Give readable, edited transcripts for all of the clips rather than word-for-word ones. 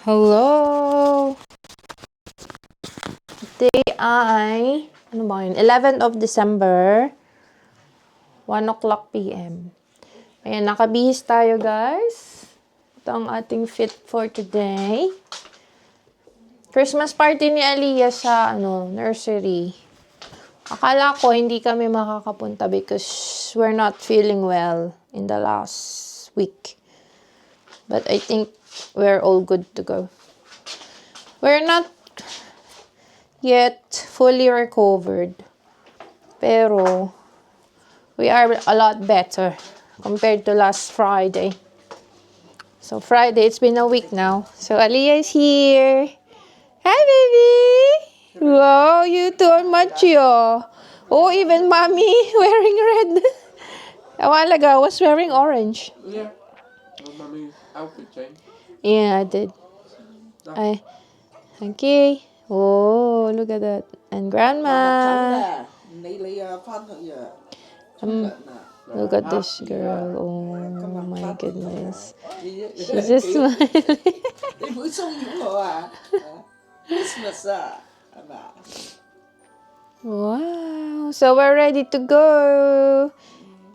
Hello! Today ay, ano ba yun? 11th of December, 1 o'clock p.m. Ayan, nakabihis tayo guys. Ito ang ating fit for today. Christmas party ni Aliyah sa nursery. Akala ko hindi kami makakapunta because we're not feeling well in the last week. But I think we're all good to go. We're not yet fully recovered. Pero we are a lot better compared to last Friday. So Friday, it's been a week now. So Aliyah is here. Hi, baby! Wow, you two are macho. Oh, even mommy wearing red. A while ago, I was wearing orange. Yeah. Oh, mommy's outfit change. Yeah, I did. Okay. Oh, look at that. And grandma. Look at this girl. Oh my goodness. She's just smiling. Wow. So we're ready to go.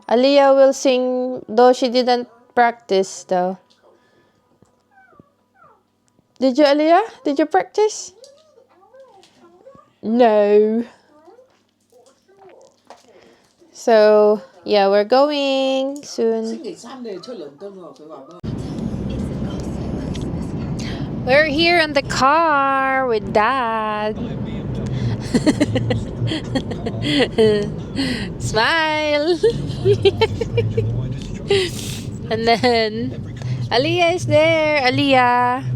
Aliyah will sing, though she didn't practice though. Did you, Aliyah? Did you practice? No. So, yeah, we're going soon. We're here in the car with Dad. Smile. And then Aliyah is there. Aliyah,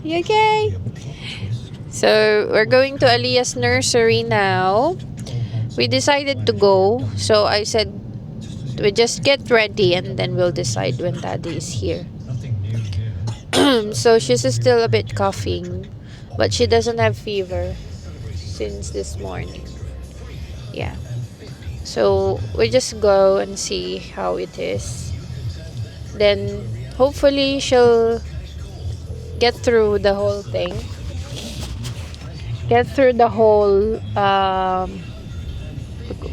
you okay? So we're going to Aliyah's nursery now. We decided to go, so I said we just get ready and then we'll decide when Daddy is here. So she's still a bit coughing, but she doesn't have fever since this morning. Yeah. So we just go and see how it is. Then hopefully she'll get through the whole thing. Get through the whole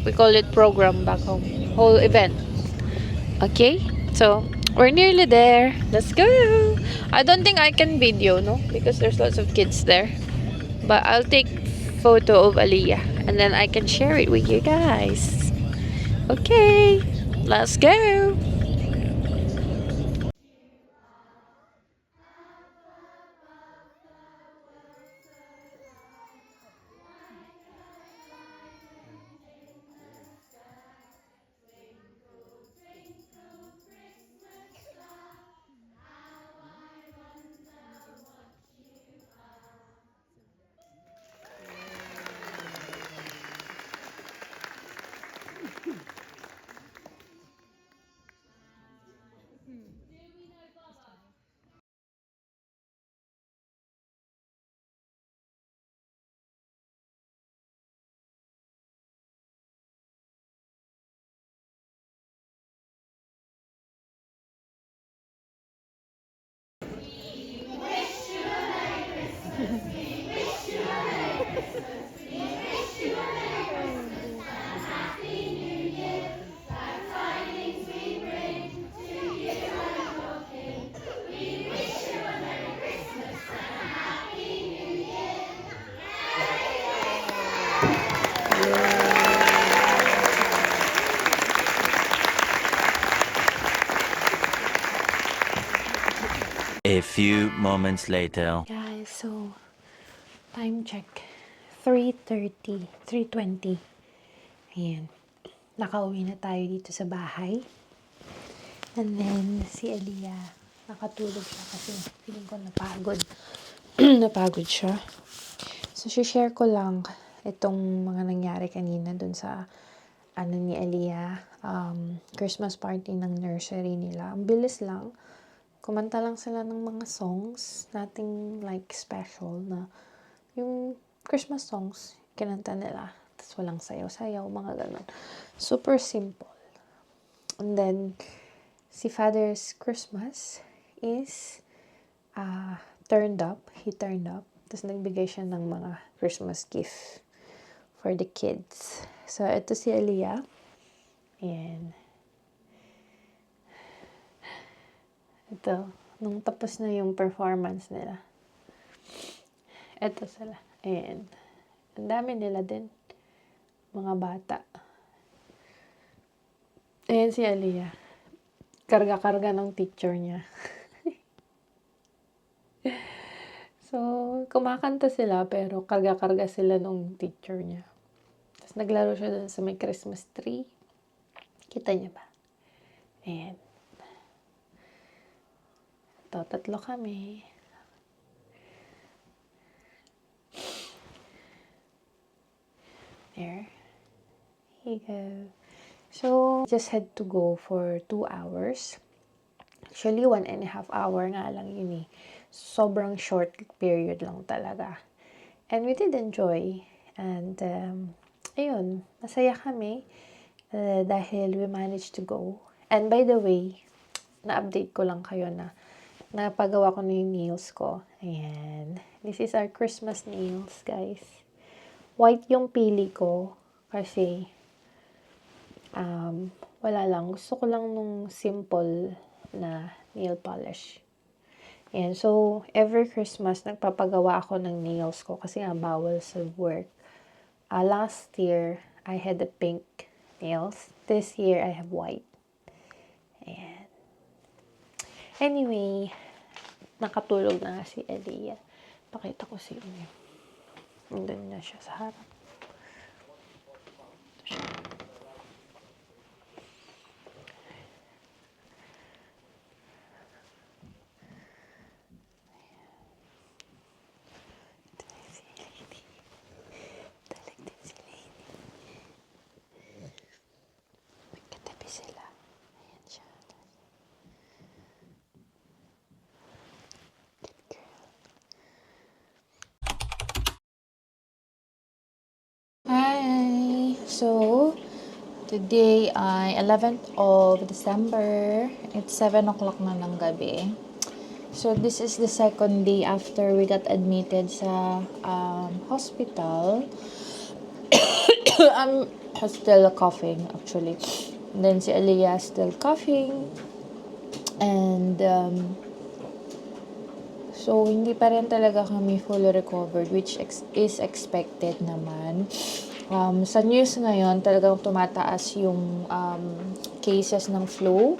we call it program back home. Whole event. Okay? So we're nearly there. Let's go. I don't think I can video, no? Because there's lots of kids there. But I'll take photo of Aliyah and then I can share it with you guys. Okay. Let's go. A few moments later. Guys, so time check. 3:30, 3:20. Ayan. Nakauwi na tayo dito sa bahay. And then, si Aliyah, nakatulog siya kasi feeling ko napagod. Napagod siya. So, share ko lang itong mga nangyari kanina dun sa ni Aliyah, Christmas party ng nursery nila. Ang bilis lang. Kumanta lang sila ng mga songs, nothing like special na yung Christmas songs, kinanta nila. Tapos walang sayaw-sayaw, mga ganun. Super simple. And then, si Father's Christmas is He turned up. Tapos nagbigay siya ng mga Christmas gift for the kids. So, ito si Aliyah. Ayan. Ito. Nung tapos na yung performance nila. Ito sila. Ayan. Ang dami nila din. Mga bata. Ayan si Aliyah. Karga-karga ng teacher niya. So, kumakanta sila pero karga-karga sila nung teacher niya. Tapos naglaro siya dun sa may Christmas tree. Kita niya ba? Ayan. Ito, tatlo kami. There. Here you go. So, just had to go for 2 hours. Actually, 1.5 hour nga lang yun eh. Sobrang short period lang talaga. And we did enjoy. And, ayun, masaya kami dahil we managed to go. And by the way, na-update ko lang kayo na napagawa ko na yung nails ko. Ayan. This is our Christmas nails, guys. White yung pili ko kasi wala lang. Gusto ko lang nung simple na nail polish. Ayan. So, every Christmas, nagpapagawa ako ng nails ko kasi nga bawal sa work. Last year, I had the pink nails. This year, I have white. Ayan. Anyway, nakatulog na si Aliyah. Pakita ko sa inyo. Nandun na siya sa harap. Ito siya. Hi! So, today ay 11th of December. It's 7 o'clock na ng gabi. So, this is the second day after we got admitted sa hospital. I'm still coughing, actually. And then si Aliyah still coughing. And, so, hindi pa rin talaga kami fully recovered, which is expected naman. Sa news ngayon, talagang tumataas yung cases ng flu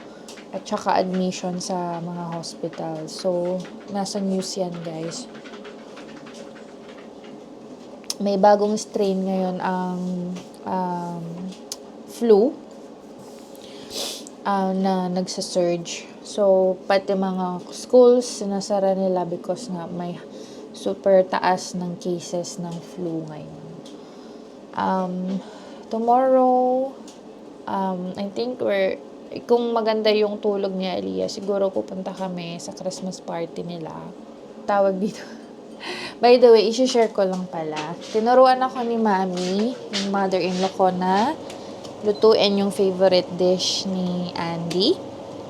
at saka admission sa mga hospital. So, nasa news yan, guys. May bagong strain ngayon ang flu na nagsa-surge. So, pati mga schools, sinasara nila because nga may super taas ng cases ng flu ngayon. Tomorrow, I think kung maganda yung tulog niya, Aliyah, siguro pupunta kami sa Christmas party nila. Tawag dito. By the way, isi-share ko lang pala. Tinuruan ako ni Mami, yung mother-in-law ko, na lutuin yung favorite dish ni Andy,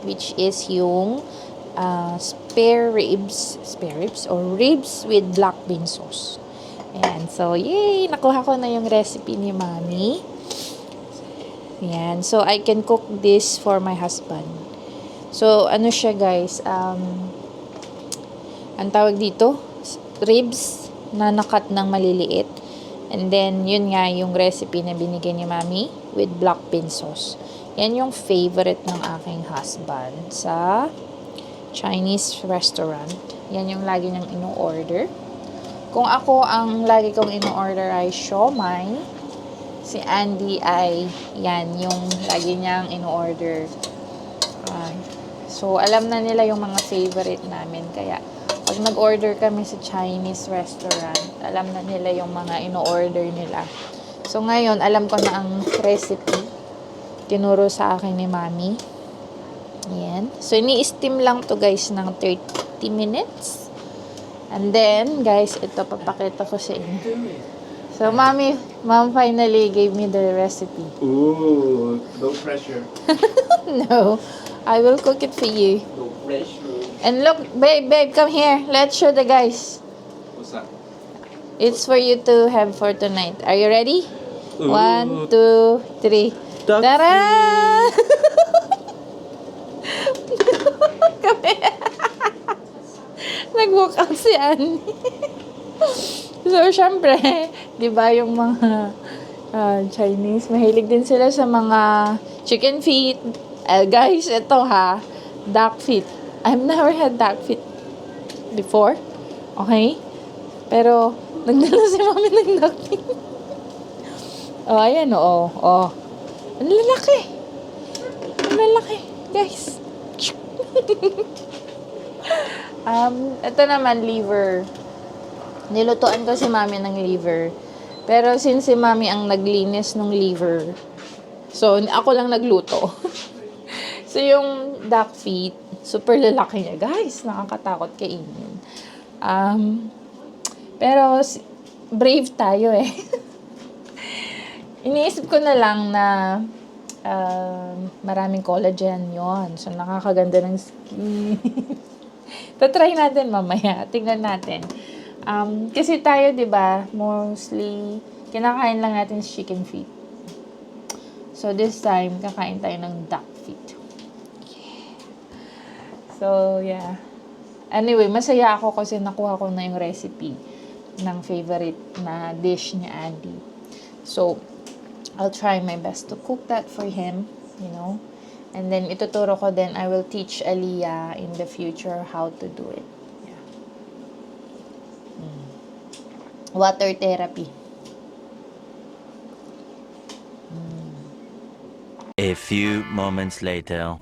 which is yung spare ribs or ribs with black bean sauce. Ayan. So, yay! Nakuha ko na yung recipe ni Mami. Ayan. So, I can cook this for my husband. So, ano siya, guys? Ang tawag dito? Ribs na nakat ng maliliit. And then, yun nga yung recipe na binigay ni Mami with black bean sauce. Yan yung favorite ng aking husband sa Chinese restaurant. Yan yung lagi niyang ino-order. Kung ako, ang lagi kong ino-order ay siomai. Si Andy ay yan, yung lagi niyang ino-order. So, alam na nila yung mga favorite namin. Kaya, pag nag-order kami sa Chinese restaurant, alam na nila yung mga ino-order nila. So, ngayon, alam ko na ang recipe. Tinuro sa akin ni Mami. Ayan. So, ini-steam lang to guys ng 30 minutes. And then, guys, ito papakita ko sa inyo. So, Mom finally gave me the recipe. Ooh, no pressure. No, I will cook it for you. No pressure. And look, babe, come here. Let's show the guys. What's that? It's for you to have for tonight. Are you ready? Ooh. 1, 2, 3. Duck Tara! Come here. Nag-walk out si Annie. So, syempre, di ba yung mga Chinese, mahilig din sila sa mga chicken feet. Guys, ito ha, duck feet. I've never had duck feet before. Okay? Pero, nagdala si mami ng duck feet. Oh, ayan, oo. Oh. Ang lalaki. Ang lalaki. Guys. Ito naman, liver. Nilutuan ko si mami ng liver. Pero since si mami ang naglinis ng liver, so ako lang nagluto. So yung duck feet, super lalaki niya. Guys, nakakatakot kainin. Pero brave tayo eh. Iniisip ko na lang na maraming collagen yon. So nakakaganda ng skin. Tatry natin mamaya. Tingnan natin. Kasi tayo, di ba, mostly, kinakain lang natin chicken feet. So, this time, kakain tayo ng duck feet. Yeah. So, yeah. Anyway, masaya ako kasi nakuha ko na yung recipe ng favorite na dish ni Andy. So, I'll try my best to cook that for him, you know. And then, ituturo ko din, I will teach Aliyah in the future how to do it. Water therapy. A few moments later.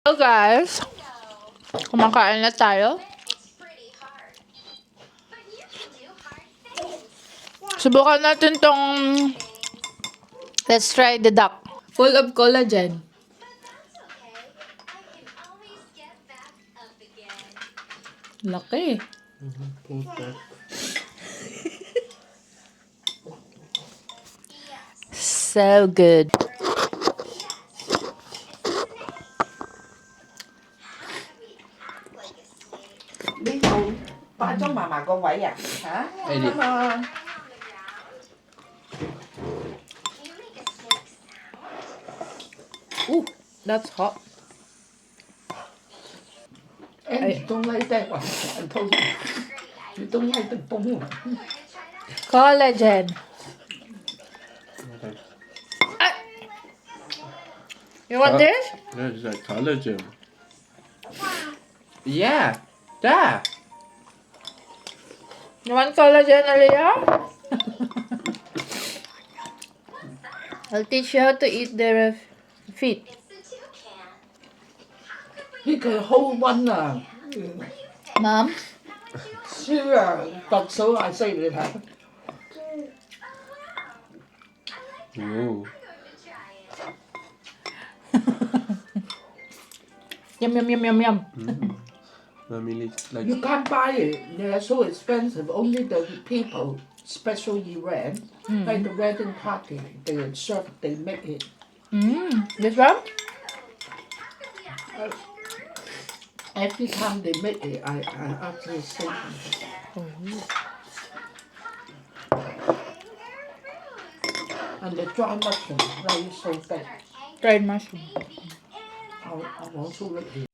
So guys, kumakain na tayo. Subukan natin tong let's try the duck. Full of collagen. Laki. So good. Đi ngủ bỏ cho mà con vậy à hả? Edit. Mà Ooh, that's hot. em không lấy tay quả anh thôi chị tôi lấy từng bông mà Collagen. You want this? Yeah, it's like collagen. Yeah, that. You want collagen, Aliyah? I'll teach you how to eat their feet. cái hô quanh à Mom? xưa à tập số ai xây được hả? Ooh. Yum, yum, yum, yum, yum. Mommy like You can't buy it. They're so expensive. Only the people, especially rent, like the wedding party, they serve, they make it. This one? Every time they make it, I actually say, and the dry mushroom, that is so bad. Dried mushroom. I want to look here.